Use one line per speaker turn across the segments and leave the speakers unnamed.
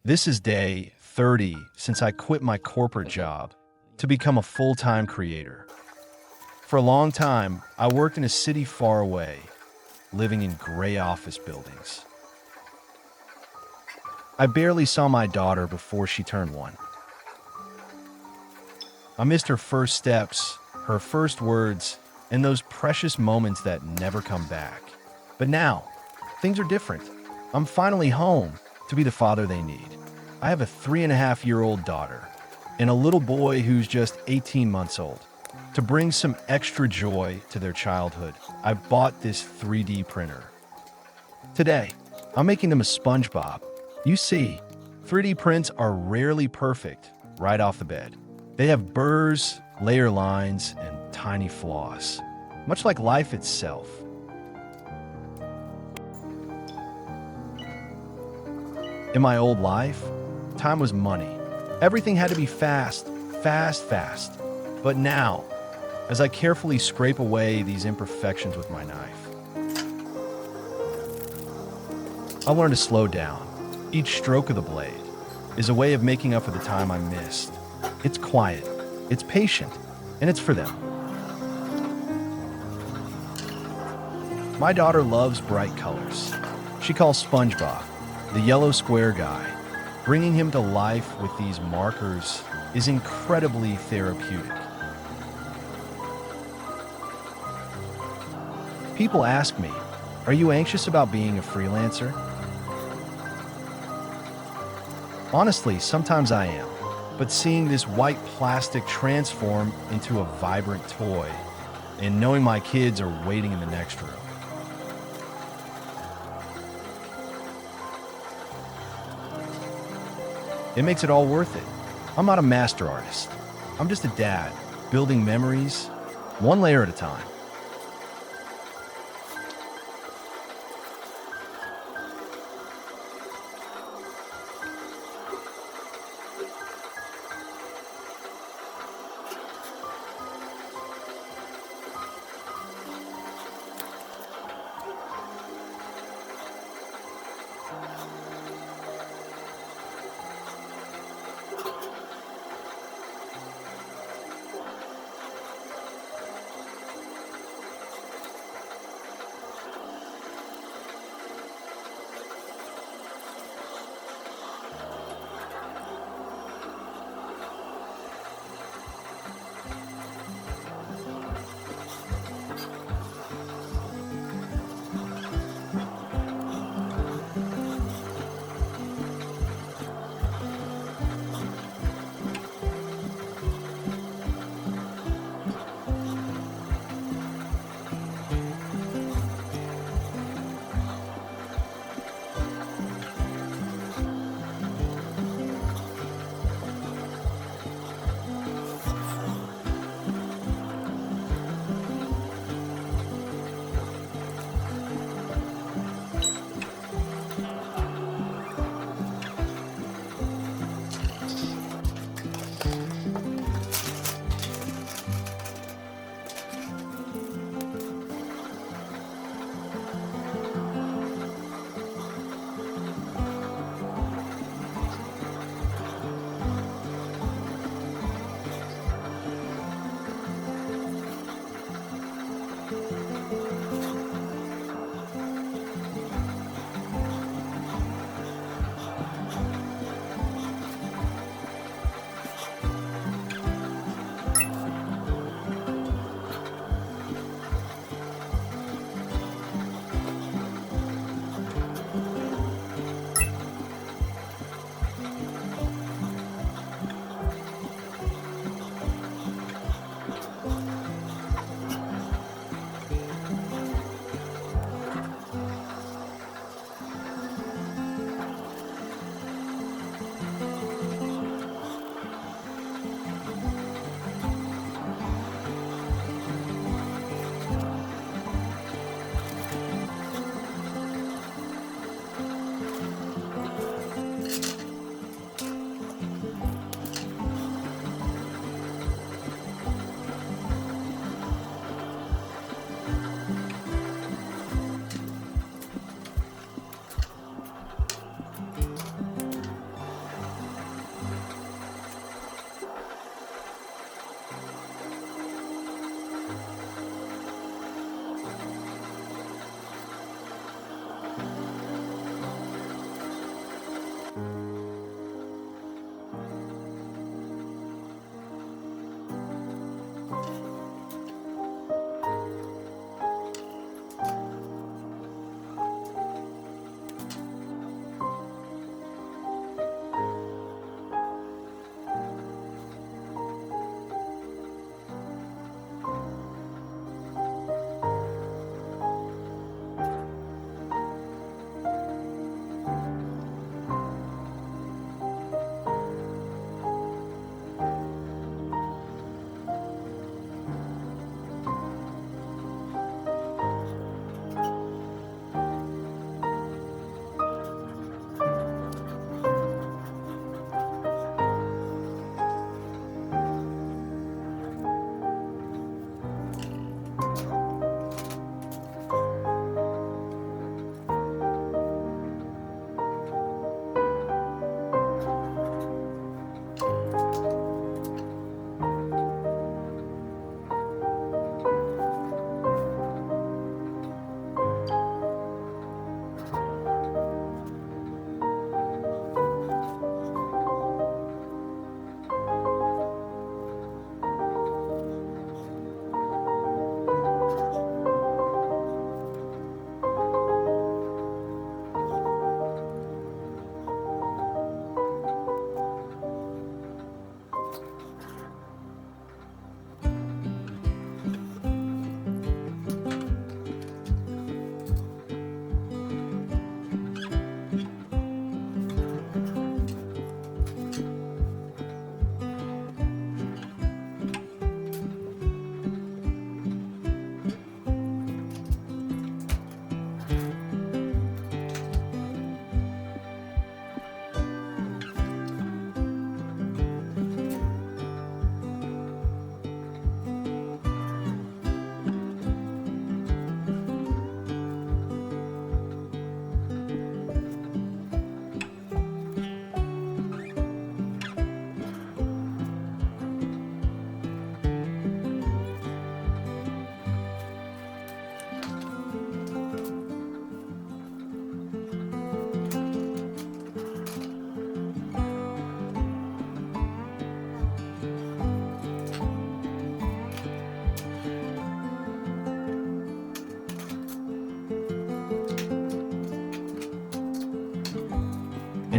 This is day 30 since I quit my corporate job to become a full-time creator. For a long time, I worked in a city far away, living in gray office buildings. I barely saw my daughter before she turned 1. I missed her first steps, her first words, and those precious moments that never come back. But now, things are different. I'm finally home to be the father they need. I have a 3.5-year-old daughter and a little boy who's just 18 months old. To bring some extra joy to their childhood, I bought this 3D printer. Today, I'm making them a SpongeBob. You see, 3D prints are rarely perfect right off the bed. They have burrs, layer lines, and tiny flaws, much like life itself. In my old life, time was money. Everything had to be fast, fast, fast. But now, as I carefully scrape away these imperfections with my knife, I learned to slow down. Each stroke of the blade is a way of making up for the time I missed. It's quiet, it's patient, and it's for them. My daughter loves bright colors. She calls SpongeBob the yellow square guy. Bringing him to life with these markers is incredibly therapeutic. People ask me, "Are you anxious about being a freelancer?" Honestly, sometimes I am, but seeing this white plastic transform into a vibrant toy and knowing my kids are waiting in the next room, it makes it all worth it. I'm not a master artist. I'm just a dad, building memories, one layer at a time.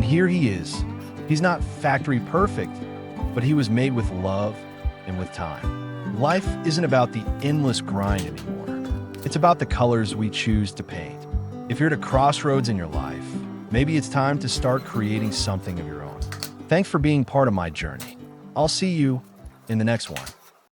here he is. He's not factory perfect, but he was made with love and with time. Life isn't about the endless grind anymore. It's about the colors we choose to paint. If you're at a crossroads in your life, maybe it's time to start creating something of your own. Thanks for being part of my journey. I'll see you in the next one.